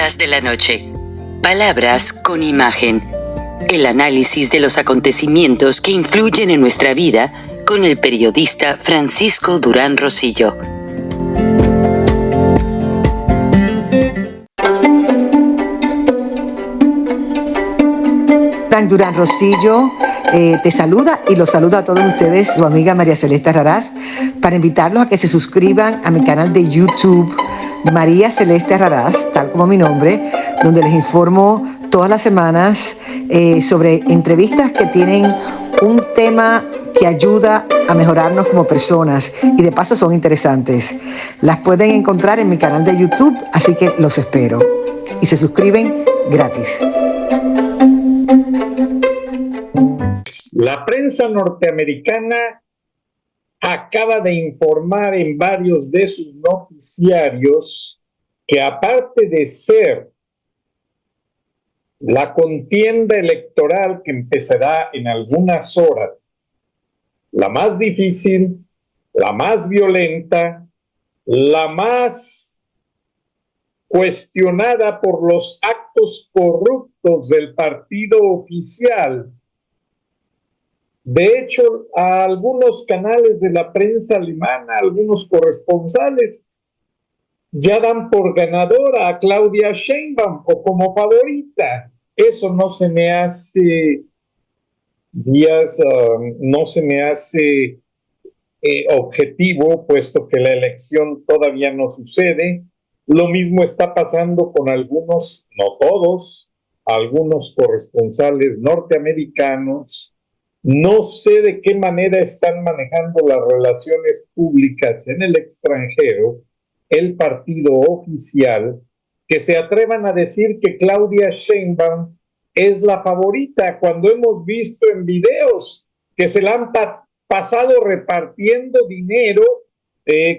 Cosas de la noche. Palabras con imagen. El análisis de los acontecimientos que influyen en nuestra vida con el periodista Francisco Durán Rosillo. Frank Durán Rosillo te saluda y los saluda a todos ustedes, su amiga María Celeste Raraz, para invitarlos a que se suscriban a mi canal de YouTube, María Celeste Raraz, tal como mi nombre, donde les informo todas las semanas sobre entrevistas que tienen un tema que ayuda a mejorarnos como personas y de paso son interesantes. Las pueden encontrar en mi canal de YouTube, así que los espero. Y se suscriben gratis. La prensa norteamericana acaba de informar en varios de sus noticiarios que, aparte de ser la contienda electoral que empezará en algunas horas, la más difícil, la más violenta, la más cuestionada por los actos corruptos del partido oficial. De hecho, a algunos canales de la prensa alemana, algunos corresponsales, ya dan por ganadora a Claudia Sheinbaum o como favorita. Eso no se me hace, no se me hace objetivo, puesto que la elección todavía no sucede. Lo mismo está pasando con algunos, no todos, algunos corresponsales norteamericanos. No sé de qué manera están manejando las relaciones públicas en el extranjero, el partido oficial, que se atrevan a decir que Claudia Sheinbaum es la favorita, cuando hemos visto en videos que se la han pasado repartiendo dinero,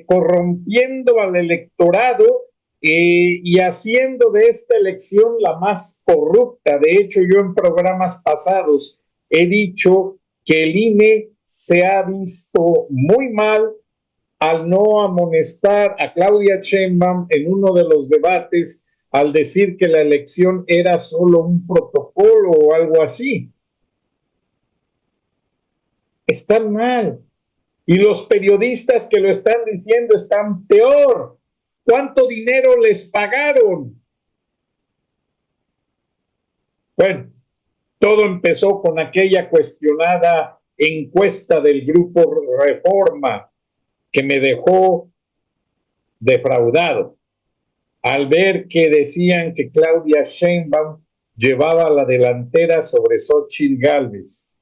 corrompiendo al electorado y haciendo de esta elección la más corrupta. De hecho, yo en programas pasados he dicho que el INE se ha visto muy mal al no amonestar a Claudia Sheinbaum en uno de los debates al decir que la elección era solo un protocolo o algo así. Están mal. Y los periodistas que lo están diciendo están peor. ¿Cuánto dinero les pagaron? Bueno, todo empezó con aquella cuestionada encuesta del Grupo Reforma que me dejó defraudado al ver que decían que Claudia Sheinbaum llevaba la delantera sobre Xóchitl Gálvez.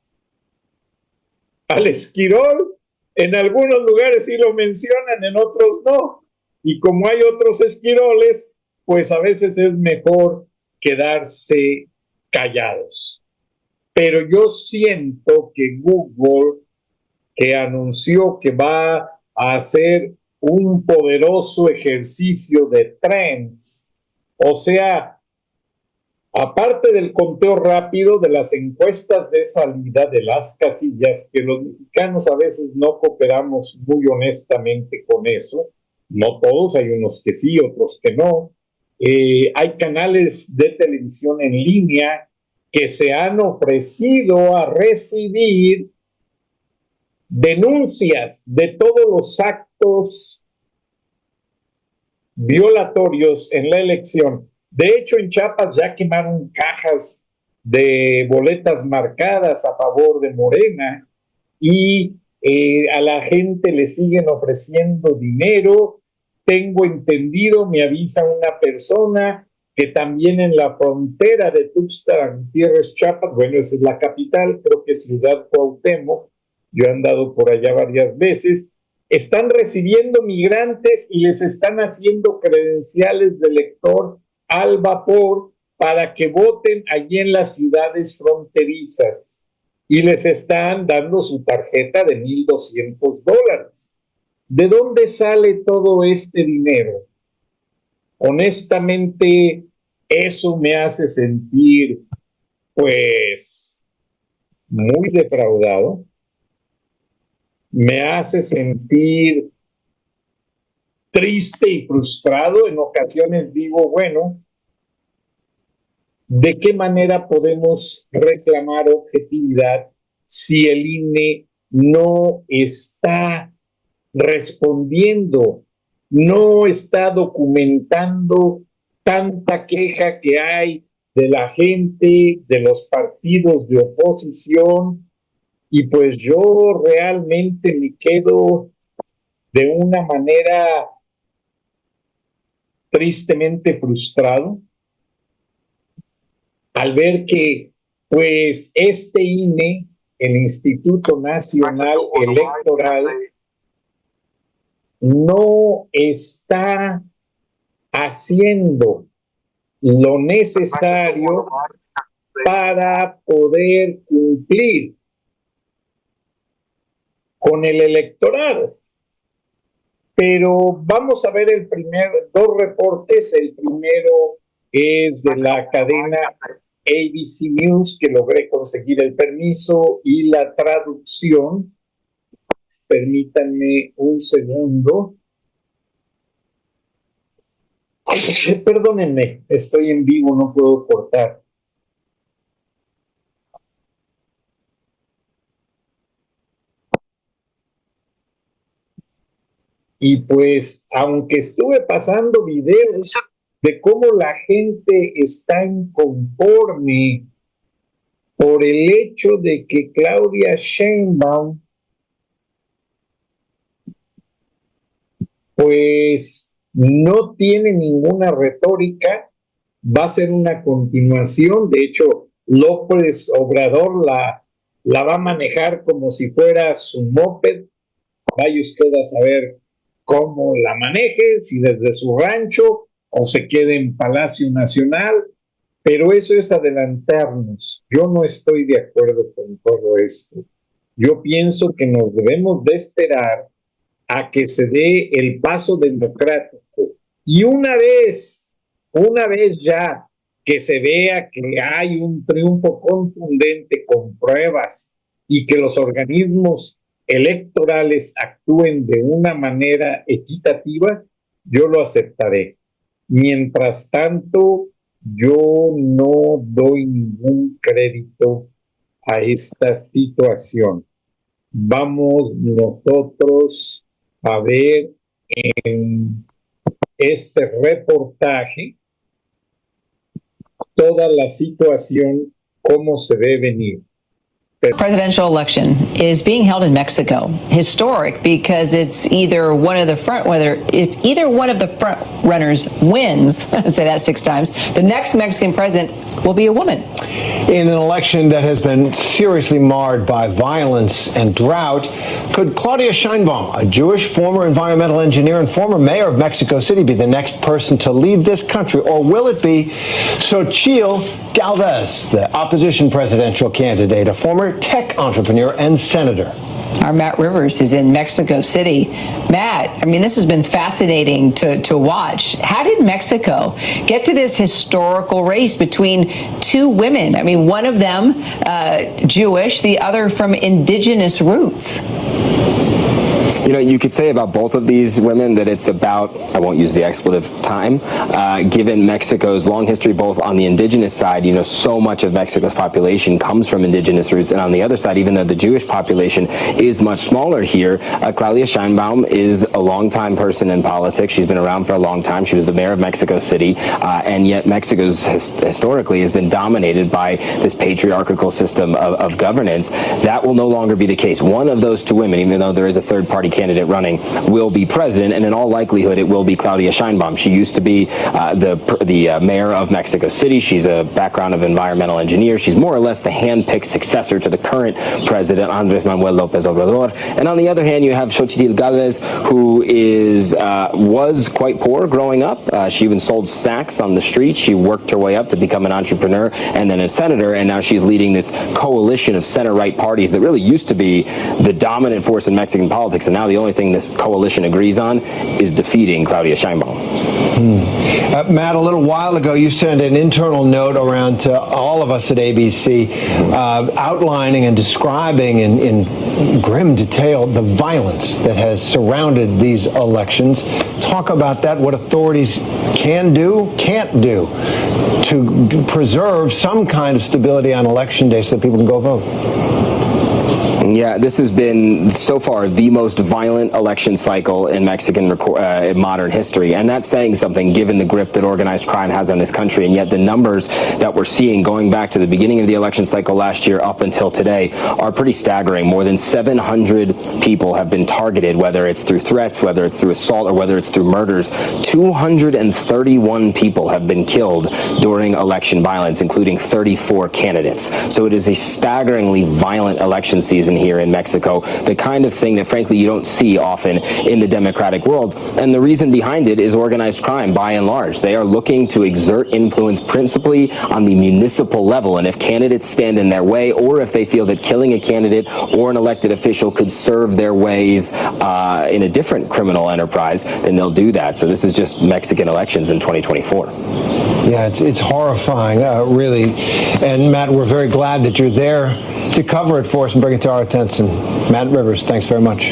Al Esquirol, en algunos lugares sí lo mencionan, en otros no. Y como hay otros esquiroles, pues a veces es mejor quedarse callados. Pero yo siento que Google, que anunció que va a hacer un poderoso ejercicio de trends, o sea, aparte del conteo rápido de las encuestas de salida de las casillas, que los mexicanos a veces no cooperamos muy honestamente con eso, no todos, hay unos que sí, otros que no. Hay canales de televisión en línea que se han ofrecido a recibir denuncias de todos los actos violatorios en la elección. De hecho, en Chiapas ya quemaron cajas de boletas marcadas a favor de Morena y a la gente le siguen ofreciendo dinero. Tengo entendido, me avisa una persona, que también en la frontera de Tuxtla Gutiérrez, Chiapas, bueno, esa es la capital, creo que es Ciudad Cuauhtémoc, yo he andado por allá varias veces, están recibiendo migrantes y les están haciendo credenciales de elector al vapor para que voten allí en las ciudades fronterizas y les están dando su tarjeta de $1,200. ¿De dónde sale todo este dinero? Honestamente, eso me hace sentir, pues, muy defraudado. Me hace sentir triste y frustrado. En ocasiones digo, bueno, ¿de qué manera podemos reclamar objetividad si el INE no está respondiendo, no está documentando tanta queja que hay de la gente, de los partidos de oposición? Y pues yo realmente me quedo de una manera tristemente frustrado al ver que pues este INE, el Instituto Nacional Electoral, no está haciendo lo necesario para poder cumplir con el electorado. Pero vamos a ver dos reportes. El primero es de la cadena ABC News, que logré conseguir el permiso y la traducción. Permítanme un segundo. Perdónenme, estoy en vivo, no puedo cortar. Y pues, aunque estuve pasando videos de cómo la gente está inconforme por el hecho de que Claudia Sheinbaum pues no tiene ninguna retórica, va a ser una continuación. De hecho, López Obrador la va a manejar como si fuera su moped. Vaya usted a saber cómo la maneje, si desde su rancho o se quede en Palacio Nacional, pero eso es adelantarnos. Yo no estoy de acuerdo con todo esto. Yo pienso que nos debemos de esperar a que se dé el paso democrático. Y una vez ya que se vea que hay un triunfo contundente con pruebas y que los organismos electorales actúen de una manera equitativa, yo lo aceptaré. Mientras tanto, yo no doy ningún crédito a esta situación. Vamos nosotros a ver en este reportaje toda la situación, cómo se ve venir. Presidential election is being held in Mexico. Historic because it's either one of the if either one of the front runners wins, I say that 6 times, the next Mexican president will be a woman. In an election that has been seriously marred by violence and drought, could Claudia Sheinbaum, a Jewish former environmental engineer and former mayor of Mexico City, be the next person to lead this country? Or will it be Xochitl Galvez, the opposition presidential candidate, a former tech entrepreneur and senator? Our Matt Rivers is in Mexico City. Matt, I mean, this has been fascinating to watch. How did Mexico get to this historical race between 2 women? I mean, one of them Jewish, the other from indigenous roots. You know, you could say about both of these women that it's about, I won't use the expletive, time, given Mexico's long history, both on the indigenous side, you know, so much of Mexico's population comes from indigenous roots, and on the other side, even though the Jewish population is much smaller here, Claudia Sheinbaum is a longtime person in politics. She's been around for a long time. She was the mayor of Mexico City, and yet Mexico's historically has been dominated by this patriarchal system of governance. That will no longer be the case. One of those 2 women, even though there is a third-party candidate running, will be president, and in all likelihood it will be Claudia Sheinbaum. She used to be the mayor of Mexico City. She's a background of environmental engineer. She's more or less the hand-picked successor to the current president, Andrés Manuel López Obrador. And on the other hand, you have Xochitl Galvez, who was quite poor growing up. She even sold snacks on the street. She worked her way up to become an entrepreneur and then a senator, and now she's leading this coalition of center-right parties that really used to be the dominant force in Mexican politics, and now the only thing this coalition agrees on is defeating Claudia Sheinbaum. Matt, a little while ago, you sent an internal note around to all of us at ABC outlining and describing in grim detail the violence that has surrounded these elections. talk about that, what authorities can do, can't do to preserve some kind of stability on election day so that people can go vote? Yeah, this has been so far the most violent election cycle in Mexican modern history, and that's saying something given the grip that organized crime has on this country. And yet the numbers that we're seeing going back to the beginning of the election cycle last year up until today are pretty staggering. More than 700 people have been targeted, whether it's through threats, whether it's through assault, or whether it's through murders. 231 people have been killed during election violence, including 34 candidates. So it is a staggeringly violent election season here in Mexico, the kind of thing that frankly you don't see often in the democratic world. And the reason behind it is organized crime by and large. They are looking to exert influence principally on the municipal level, and if candidates stand in their way, or if they feel that killing a candidate or an elected official could serve their ways in a different criminal enterprise, then they'll do that. So this is just Mexican elections in 2024. Yeah, it's horrifying, really. And Matt, we're very glad that you're there to cover it for us and bring it to our attention. Matt Rivers, thanks very much.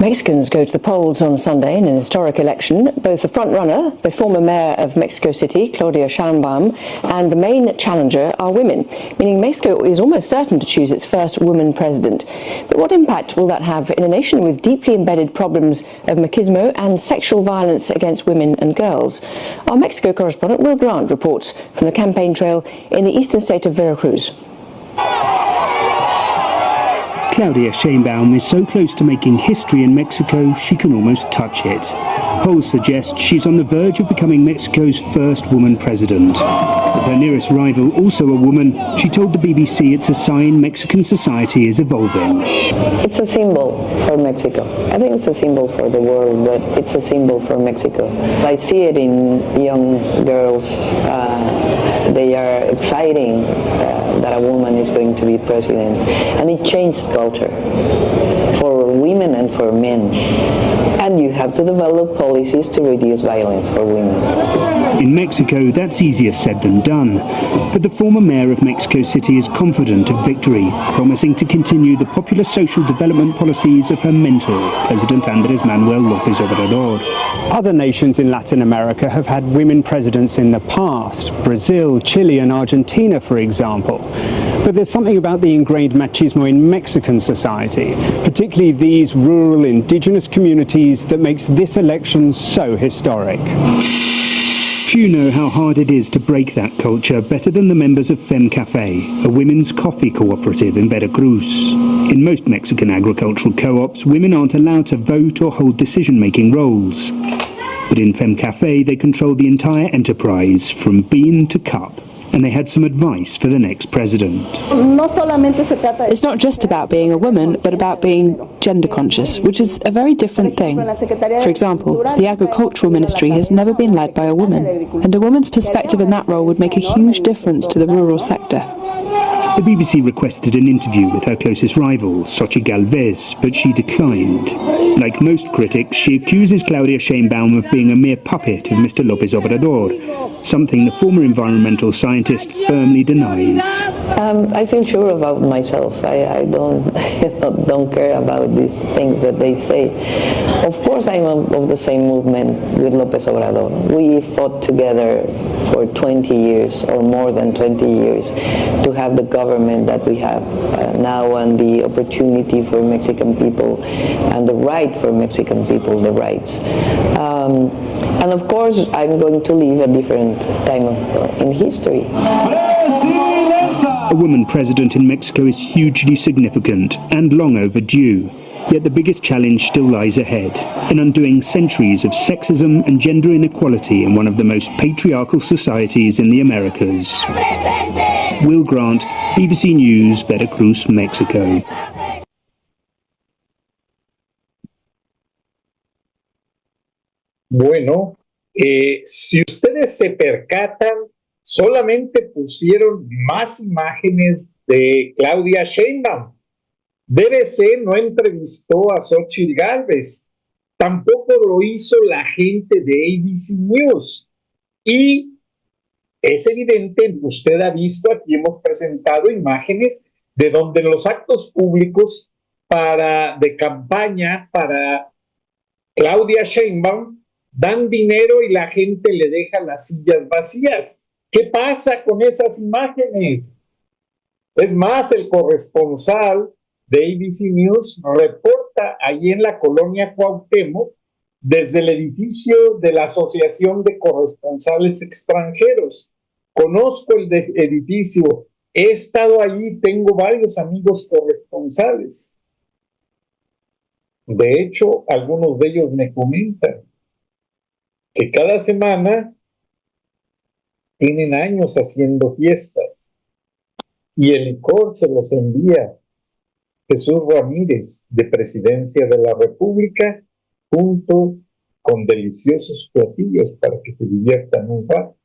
Mexicans go to the polls on Sunday in an historic election. Both the front-runner, the former mayor of Mexico City, Claudia Sheinbaum, and the main challenger are women, meaning Mexico is almost certain to choose its first woman president. But what impact will that have in a nation with deeply embedded problems of machismo and sexual violence against women and girls? Our Mexico correspondent Will Grant reports from the campaign trail in the eastern state of Veracruz. Claudia Sheinbaum is so close to making history in Mexico, she can almost touch it. Polls suggest she's on the verge of becoming Mexico's first woman president. With her nearest rival also a woman, she told the BBC it's a sign Mexican society is evolving. It's a symbol for Mexico. I think it's a symbol for the world, but it's a symbol for Mexico. I see it in young girls. They are exciting that a woman is going to be president. And it changed culture for women and for men. And you have to develop policies to reduce violence for women. In Mexico, that's easier said than done. But the former mayor of Mexico City is confident of victory, promising to continue the popular social development policies of her mentor, President Andrés Manuel López Obrador. Other nations in Latin America have had women presidents in the past, Brazil, Chile and Argentina, for example. But there's something about the ingrained machismo in Mexican society, particularly these rural indigenous communities, that makes this election so historic. Few know how hard it is to break that culture better than the members of FemCafe, a women's coffee cooperative in Veracruz. In most Mexican agricultural co-ops, women aren't allowed to vote or hold decision-making roles. But in FemCafe, they control the entire enterprise, from bean to cup. And they had some advice for the next president. It's not just about being a woman, but about being gender conscious, which is a very different thing. For example, the agricultural ministry has never been led by a woman, and a woman's perspective in that role would make a huge difference to the rural sector. The BBC requested an interview with her closest rival, Xochitl Gálvez, but she declined. Like most critics, she accuses Claudia Sheinbaum of being a mere puppet of Mr. López Obrador, something the former environmental scientist firmly denies. I feel sure about myself. I don't care about these things that they say. Of course, I'm of the same movement with López Obrador. We fought together for 20 years or more than 20 years to have the government that we have now, and the opportunity for Mexican people and the right for Mexican people, the rights. And of course, I'm going to live a different time in history. A woman president in Mexico is hugely significant and long overdue. Yet the biggest challenge still lies ahead, in undoing centuries of sexism and gender inequality in one of the most patriarchal societies in the Americas. Will Grant, BBC News, Veracruz, Mexico. Bueno, si ustedes se percatan, solamente pusieron más imágenes de Claudia Sheinbaum. BBC no entrevistó a Xochitl Gálvez, tampoco lo hizo la gente de ABC News. Y es evidente, usted ha visto, aquí hemos presentado imágenes de donde en los actos públicos de campaña para Claudia Sheinbaum, dan dinero y la gente le deja las sillas vacías. ¿Qué pasa con esas imágenes? Es más, el corresponsal de ABC News reporta allí en la colonia Cuauhtémoc desde el edificio de la Asociación de Corresponsales Extranjeros. Conozco el edificio, he estado allí, tengo varios amigos corresponsales. De hecho, algunos de ellos me comentan que cada semana tienen años haciendo fiestas y el licor se los envía Jesús Ramírez, de Presidencia de la República, junto con deliciosos platillos para que se diviertan un rato.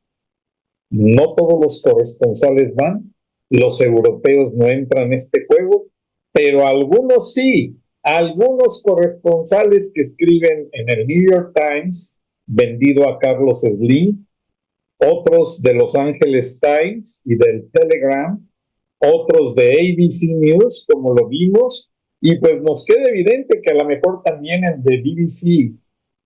No todos los corresponsales van, los europeos no entran en este juego, pero algunos sí. Algunos corresponsales que escriben en el New York Times, vendido a Carlos Slim, otros de Los Angeles Times y del Telegram, otros de ABC News, como lo vimos, y pues nos queda evidente que a lo mejor también el de BBC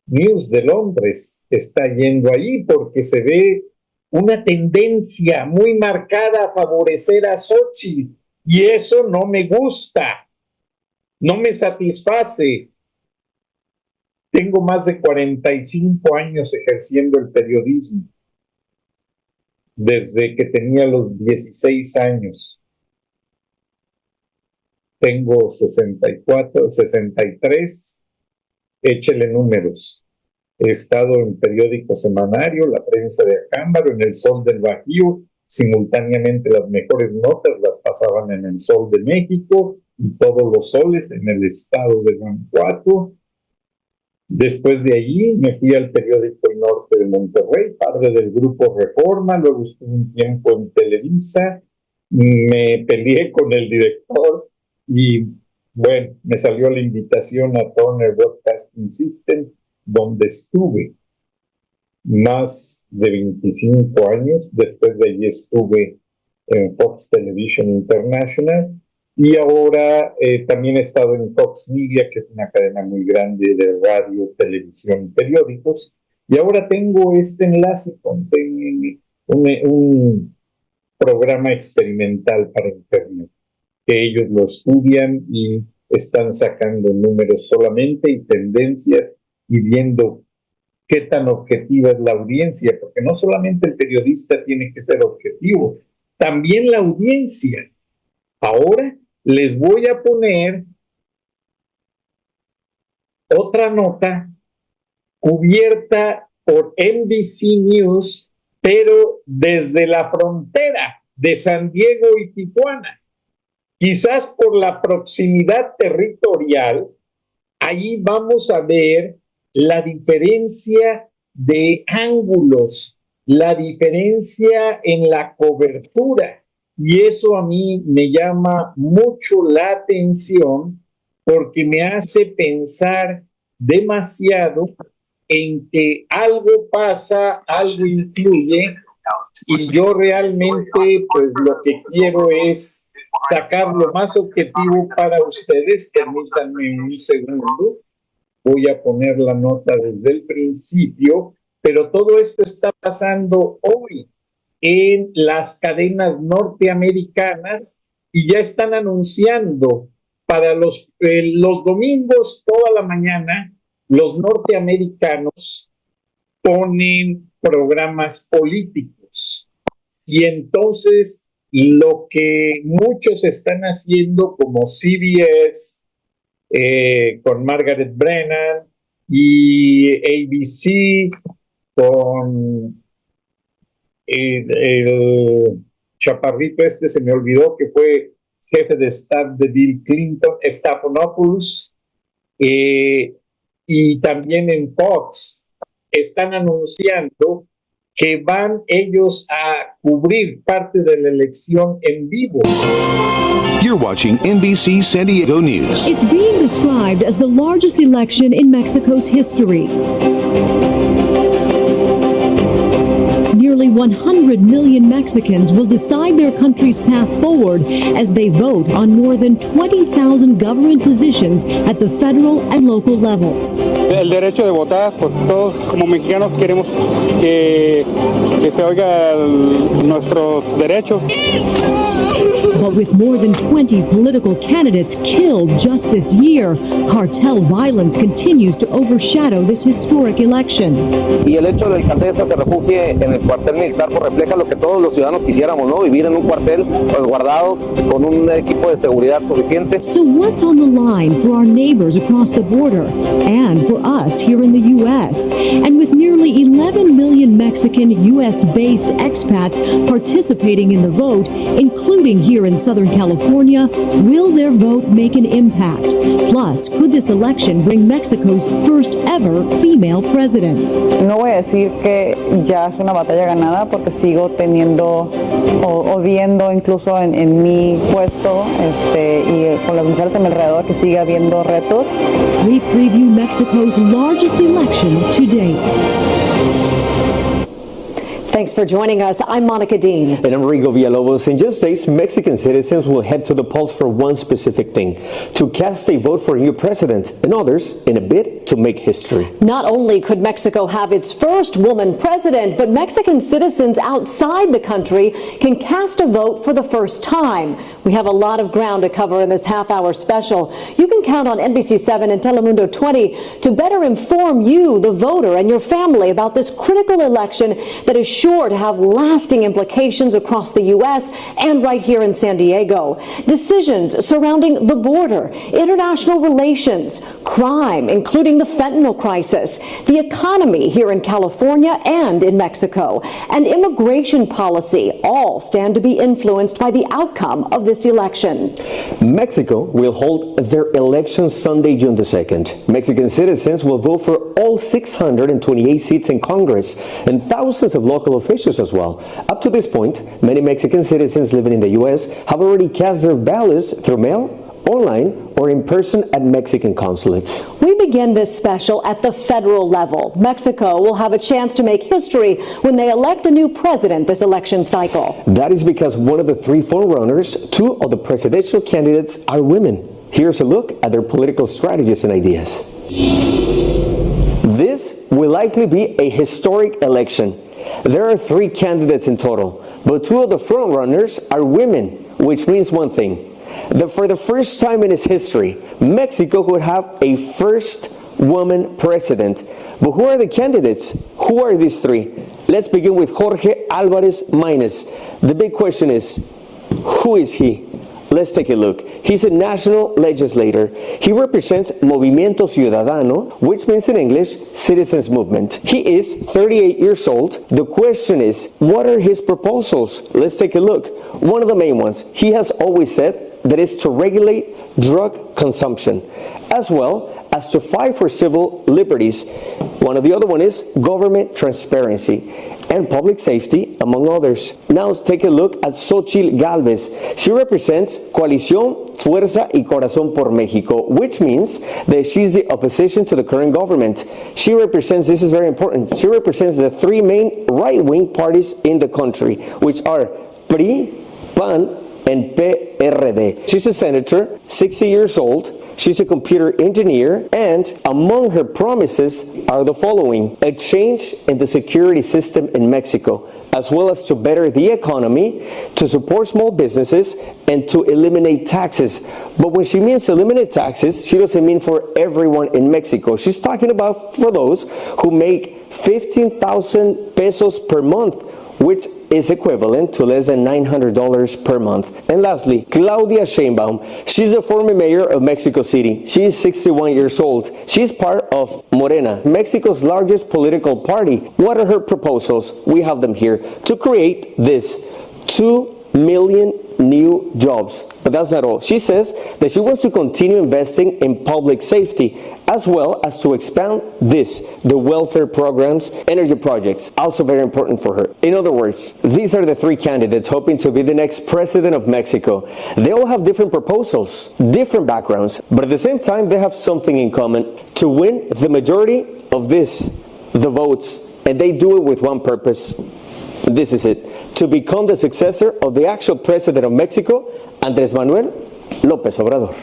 News de Londres está yendo ahí, porque se ve una tendencia muy marcada a favorecer a Xochitl, y eso no me gusta, no me satisface. Tengo más de 45 años ejerciendo el periodismo, desde que tenía los 16 años. Tengo 64, 63, échele números. He estado en periódico semanario, La Prensa de Acámbaro, en El Sol del Bajío, simultáneamente las mejores notas las pasaban en El Sol de México y Todos los Soles en el estado de Guanajuato. Después de allí me fui al periódico El Norte de Monterrey, padre del grupo Reforma, luego estuve un tiempo en Televisa, me peleé con el director y bueno, me salió la invitación a Turner Broadcasting System, donde estuve más de 25 años. Después de allí estuve en Fox Television International y ahora también he estado en Fox Media, que es una cadena muy grande de radio, televisión y periódicos, y ahora tengo este enlace con CNN, un programa experimental para Internet, que ellos lo estudian y están sacando números solamente y tendencias y viendo qué tan objetiva es la audiencia, porque no solamente el periodista tiene que ser objetivo, también la audiencia. Ahora les voy a poner otra nota cubierta por NBC News, pero desde la frontera de San Diego y Tijuana. Quizás por la proximidad territorial, ahí vamos a ver la diferencia de ángulos, la diferencia en la cobertura. Y eso a mí me llama mucho la atención porque me hace pensar demasiado en que algo pasa, algo influye, y yo realmente pues lo que quiero es sacar lo más objetivo para ustedes. Permítanme un segundo, voy a poner la nota desde el principio, pero todo esto está pasando hoy en las cadenas norteamericanas y ya están anunciando para los domingos toda la mañana. Los norteamericanos ponen programas políticos y entonces lo que muchos están haciendo, como CBS con Margaret Brennan y ABC con el chaparrito se me olvidó, que fue jefe de staff de Bill Clinton, Stephanopoulos, y también en Fox están anunciando que van ellos a cubrir parte de la elección en vivo. You're watching NBC San Diego News. It's being described as the largest election in Mexico's history. Nearly nearly 100 million Mexicans will decide their country's path forward as they vote on more than 20,000 government positions at the federal and local levels. El derecho de votar, pues todos como mexicanos queremos que se oigan nuestros derechos. But with more than 20 political candidates killed just this year, cartel violence continues to overshadow this historic election. Y el hecho de la alcaldesa se refugie en el cuartel militar pues refleja lo que todos los ciudadanos quisiéramos, ¿no? Vivir en un cuartel resguardados con un equipo de seguridad suficiente. So what's on the line for our neighbors across the border and for us here in the U.S.? And with nearly 11 million Mexican U.S.-based expats participating in the vote, including here in Southern California, will their vote make an impact? Plus, could this election bring Mexico's first ever female president? No voy a decir que ya es una batalla ganada porque sigo teniendo o viendo incluso en mi puesto y con las mujeres a mi alrededor que sigue habiendo retos. We preview Mexico's largest election to date. Thanks for joining us. I'm Monica Dean. And I'm Rigo Villalobos. In just days, Mexican citizens will head to the polls for one specific thing, to cast a vote for a new president, and others in a bid to make history. Not only could Mexico have its first woman president, but Mexican citizens outside the country can cast a vote for the first time. We have a lot of ground to cover in this half-hour special. You can count on NBC7 and Telemundo 20 to better inform you, the voter, and your family about this critical election that is sure to have lasting implications across the U.S. and right here in San Diego. Decisions surrounding the border, international relations, crime, including the fentanyl crisis, the economy here in California and in Mexico, and immigration policy all stand to be influenced by the outcome of this election. Mexico will hold their election Sunday, June the 2nd. Mexican citizens will vote for all 628 seats in Congress and thousands of local officials as well. Up to this point, many Mexican citizens living in the U.S. have already cast their ballots through mail, online, or in person at Mexican consulates. We begin this special at the federal level. Mexico will have a chance to make history when they elect a new president this election cycle. That is because one of the three frontrunners, two of the presidential candidates, are women. Here's a look at their political strategies and ideas. This will likely be a historic election. There are three candidates in total, but two of the frontrunners are women, which means one thing, that for the first time in its history, Mexico could have a first woman president. But who are the candidates? Who are these three? Let's begin with Jorge Álvarez Maínez. The big question is, who is he? Let's take a look. He's a national legislator. He represents Movimiento Ciudadano, which means in English, Citizens Movement. He is 38 years old. The question is, what are his proposals? Let's take a look. One of the main ones, he has always said that is to regulate drug consumption, as well as to fight for civil liberties. One of the other one is government transparency and public safety, among others. Now let's take a look at Xochitl Gálvez. She represents Coalición, Fuerza y Corazón por México, which means that she's the opposition to the current government. She represents, this is very important, she represents the three main right-wing parties in the country, which are PRI, PAN, and PRD. She's a senator, 60 years old. She's a computer engineer, and among her promises are the following: a change in the security system in Mexico, as well as to better the economy, to support small businesses, and to eliminate taxes. But when she means eliminate taxes, she doesn't mean for everyone in Mexico. She's talking about for those who make 15,000 pesos per month, which is equivalent to less than $900 per month. And lastly, Claudia Sheinbaum. She's a former mayor of Mexico City. She is 61 years old. She's part of Morena, Mexico's largest political party. What are her proposals? We have them here. To create this 2 million new jobs. But that's not all. She says that she wants to continue investing in public safety, as well as to expand the welfare programs, energy projects, also very important for her. In other words, these are the three candidates hoping to be the next president of Mexico. They all have different proposals, different backgrounds, but at the same time, they have something in common: to win the majority of the votes, and they do it with one purpose: This is it, to become the successor of the actual president of Mexico, Andrés Manuel López Obrador.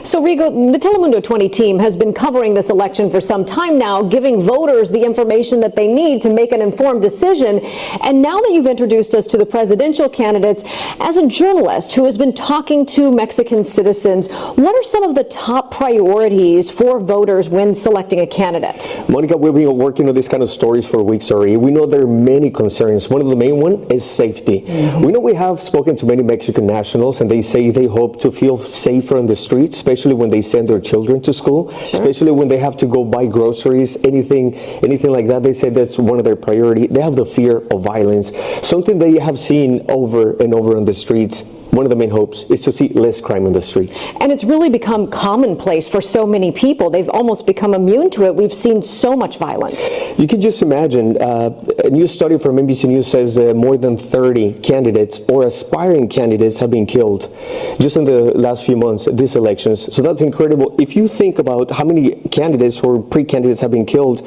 So, Rigo, the Telemundo 20 team has been covering this election for some time now, giving voters the information that they need to make an informed decision. And now that you've introduced us to the presidential candidates, as a journalist who has been talking to Mexican citizens, what are some of the top priorities for voters when selecting a candidate? Monica, we've been working on this kind of stories for weeks already. We know there are many concerns. One of the main ones is safety. We know we have spoken to many Mexican nationals, and they say they hope to feel safer on the streets, especially when they send their children to school, especially when they have to go buy groceries, anything like that. They say that's one of their priority. They have the fear of violence, something they have seen over and over on the streets. One of the main hopes is to see less crime on the streets. And it's really become commonplace for so many people. They've almost become immune to it. We've seen so much violence. You can just imagine, a new study from NBC News says more than 30 candidates or aspiring candidates have been killed just in the last few months, these elections. So that's incredible. If you think about how many candidates or pre-candidates have been killed,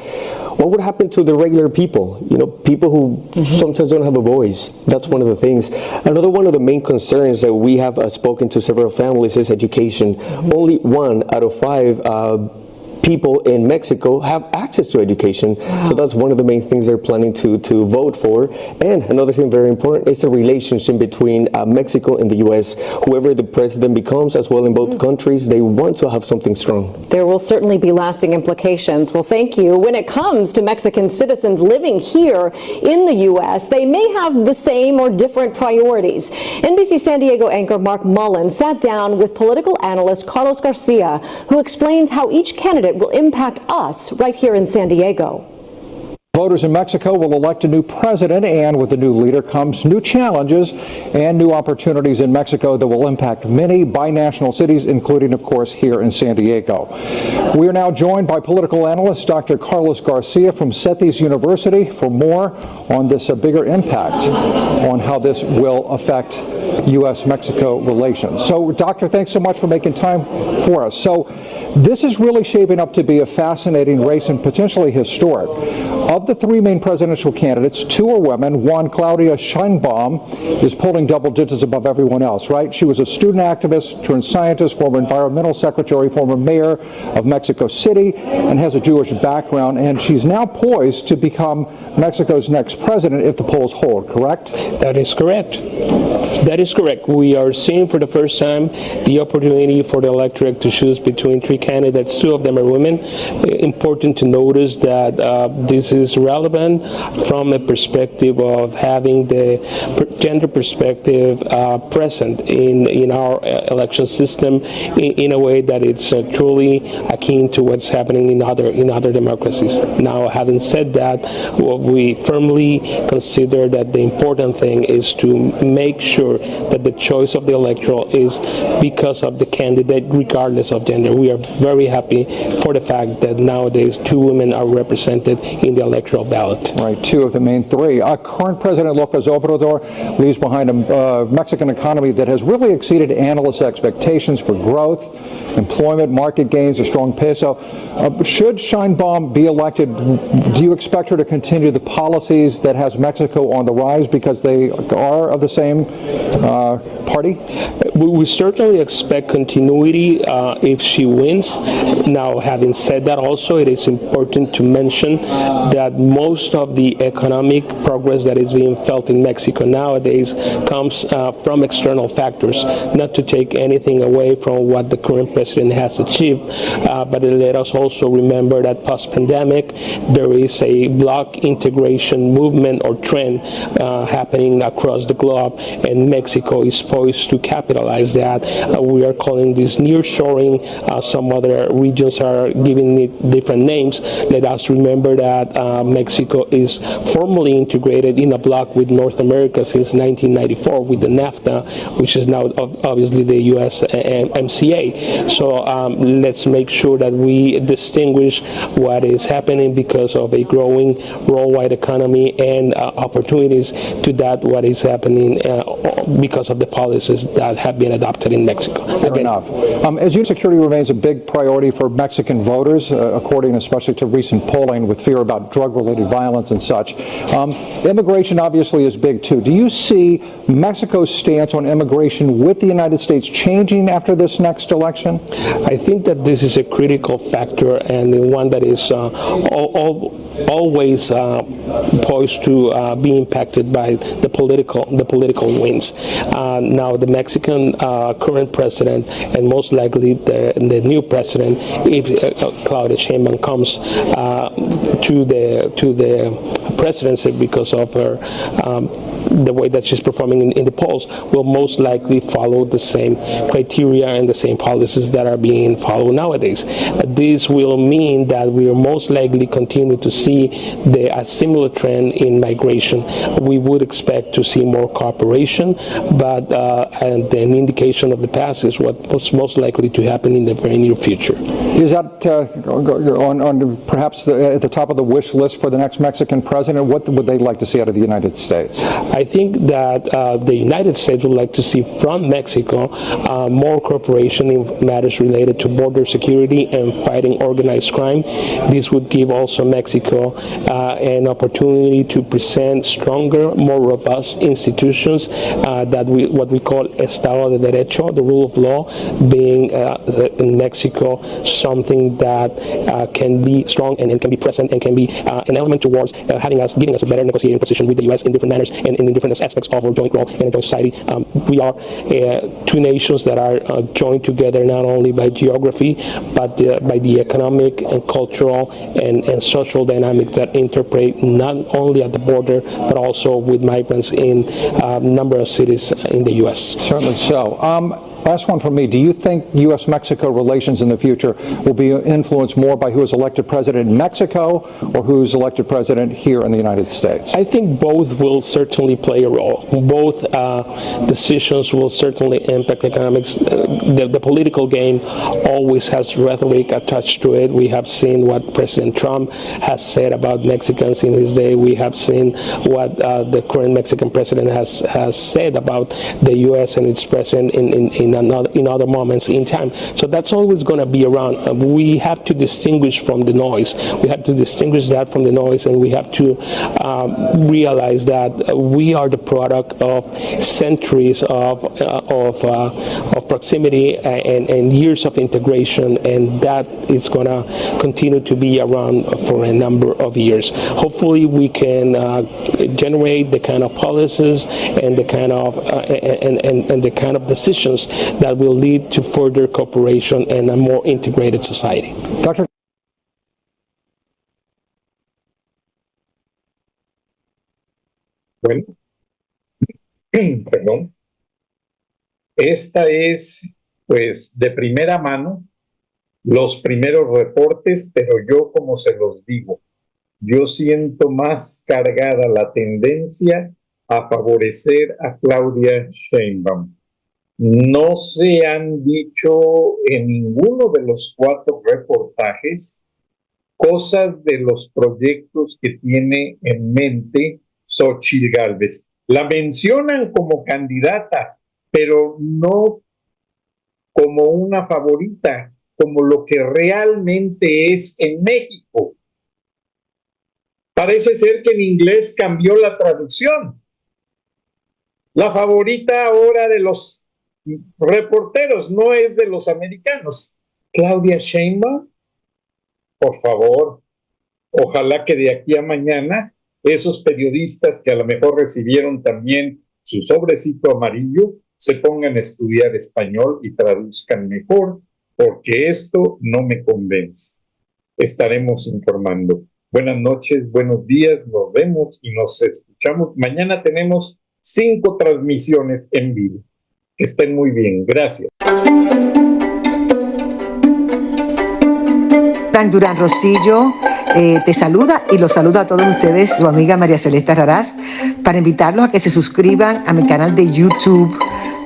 what would happen to the regular people? You know, people who sometimes don't have a voice. That's one of the things. Another one of the main concerns that we have spoken to several families is education. Only 1 out of 5 people in Mexico have access to education. So that's one of the main things they're planning to vote for. And another thing very important is the relationship between Mexico and the U.S. Whoever the president becomes, as well in both countries, they want to have something strong. There will certainly be lasting implications. Well, thank you. When it comes to Mexican citizens living here in the U.S., they may have the same or different priorities. NBC San Diego anchor Mark Mullen sat down with political analyst Carlos Garcia, who explains how each candidate will impact us right here in San Diego. Voters in Mexico will elect a new president, and with the new leader comes new challenges and new opportunities in Mexico that will impact many binational cities, including, of course, here in San Diego. We are now joined by political analyst Dr. Carlos Garcia from CETIS University for more on this bigger impact on how this will affect U.S.-Mexico relations. So, Doctor, thanks so much for making time for us. So, this is really shaping up to be a fascinating race and potentially historic. Of the 3 main presidential candidates, 2 are women. One, Claudia Sheinbaum, is polling double digits above everyone else, right? She was a student activist turned scientist, former environmental secretary, former mayor of Mexico City, and has a Jewish background. And she's now poised to become Mexico's next president if the polls hold, correct? That is correct. That is correct. We are seeing for the first time the opportunity for the electorate to choose between 3 candidates. 2 of them are women. Important to notice that this is relevant from a perspective of having the gender perspective present in our election system in a way that it's truly akin to what's happening in other democracies. Now, having said that, we firmly consider that the important thing is to make sure that the choice of the electorate is because of the candidate, regardless of gender. We are very happy for the fact that nowadays 2 women are represented in the electoral ballot. Right, 2 of the main 3. Current President López Obrador leaves behind a Mexican economy that has really exceeded analysts' expectations for growth, employment, market gains, a strong peso. Should Sheinbaum be elected, do you expect her to continue the policies that has Mexico on the rise because they are of the same party? We certainly expect continuity if she wins. Now, having said that, also it is important to mention that most of the economic progress that is being felt in Mexico nowadays comes from external factors, not to take anything away from what the current president has achieved, but let us also remember that post-pandemic there is a bloc integration movement or trend happening across the globe, and Mexico is poised to capitalize that. We are calling this nearshoring. Some other regions are giving it different names. Let us remember that Mexico is formally integrated in a bloc with North America since 1994 with the NAFTA, which is now obviously the USMCA. So let's make sure that we distinguish what is happening because of a growing worldwide economy and opportunities to that what is happening because of the policies that have been adopted in Mexico. Fair enough. As you security remains a big priority for Mexican voters, according especially to recent polling with fear about drug-related violence and such. Immigration obviously is big too. Do you see Mexico's stance on immigration with the United States changing after this next election? I think that this is a critical factor and one that is always poised to be impacted by the political winds. Now, the Mexican current president and most likely the new president, if Claudia Sheinbaum comes to the presidency because of her the way that she's performing in the polls, will most likely follow the same criteria and the same policies that are being followed nowadays. This will mean that we will most likely continue to see a similar trend in migration. We would expect to see more cooperation, but and an indication of the past is what's most likely to happen in the very near future. Is that on perhaps at the top of the wish list for the next Mexican president? What would they like to see out of the United States? I think that the United States would like to see from Mexico more cooperation in matters related to border security and fighting organized crime. This would give also Mexico an opportunity to present stronger, more robust institutions that what we call Estado de Derecho, the rule of law, being in Mexico something that can be strong and can be present and can be an element towards giving us a better negotiating position with the U.S. in different manners and in different aspects of our joint role in a joint society. We are two nations that are joined together not only by geography but by the economic and cultural and social dynamics that interplay not only at the border but also with migrants in a number of cities in the U.S. Certainly so. Last one from me. Do you think U.S.-Mexico relations in the future will be influenced more by who is elected president in Mexico or who's elected president here in the United States? I think both will certainly play a role. Both decisions will certainly impact economics. The political game always has rhetoric attached to it. We have seen what President Trump has said about Mexicans in his day. We have seen what the current Mexican president has said about the U.S. and its president in other moments in time. So that's always going to be around. We have to distinguish from the noise. We have to distinguish that from the noise, and we have to realize that we are the product of centuries of proximity and years of integration, and that is going to continue to be around for a number of years. Hopefully, we can generate the kind of policies and the kind of and the kind of decisions that will lead to further cooperation and a more integrated society. Dr. Bueno, perdón. Esta es, pues, de primera mano los primeros reportes, pero yo, como se los digo, yo siento más cargada la tendencia a favorecer a Claudia Sheinbaum. No se han dicho en ninguno de los 4 reportajes cosas de los proyectos que tiene en mente Xóchitl Gálvez. La mencionan como candidata, pero no como una favorita, como lo que realmente es en México. Parece ser que en inglés cambió la traducción. La favorita ahora de los reporteros no es de los americanos. Claudia Sheinbaum, por favor, ojalá que de aquí a mañana esos periodistas que a lo mejor recibieron también su sobrecito amarillo se pongan a estudiar español y traduzcan mejor, porque esto no me convence. Estaremos informando. Buenas noches, buenos días, nos vemos y nos escuchamos. Mañana tenemos 5 transmisiones en vivo. Que estén muy bien. Gracias. Frank Durán Rosillo te saluda y los saluda a todos ustedes, su amiga María Celeste Raraz, para invitarlos a que se suscriban a mi canal de YouTube,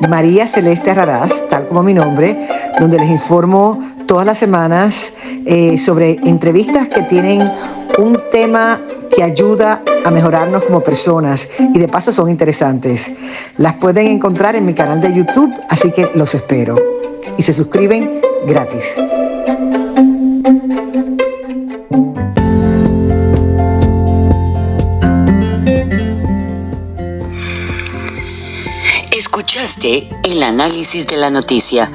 María Celeste Raraz, tal como mi nombre, donde les informo todas las semanas sobre entrevistas que tienen un tema que ayuda a mejorarnos como personas y de paso son interesantes. Las pueden encontrar en mi canal de YouTube, así que los espero. Y se suscriben gratis. Escuchaste el análisis de la noticia,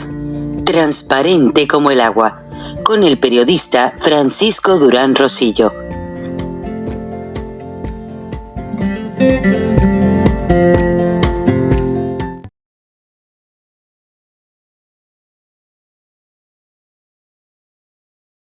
transparente como el agua, con el periodista Francisco Durán Rosillo.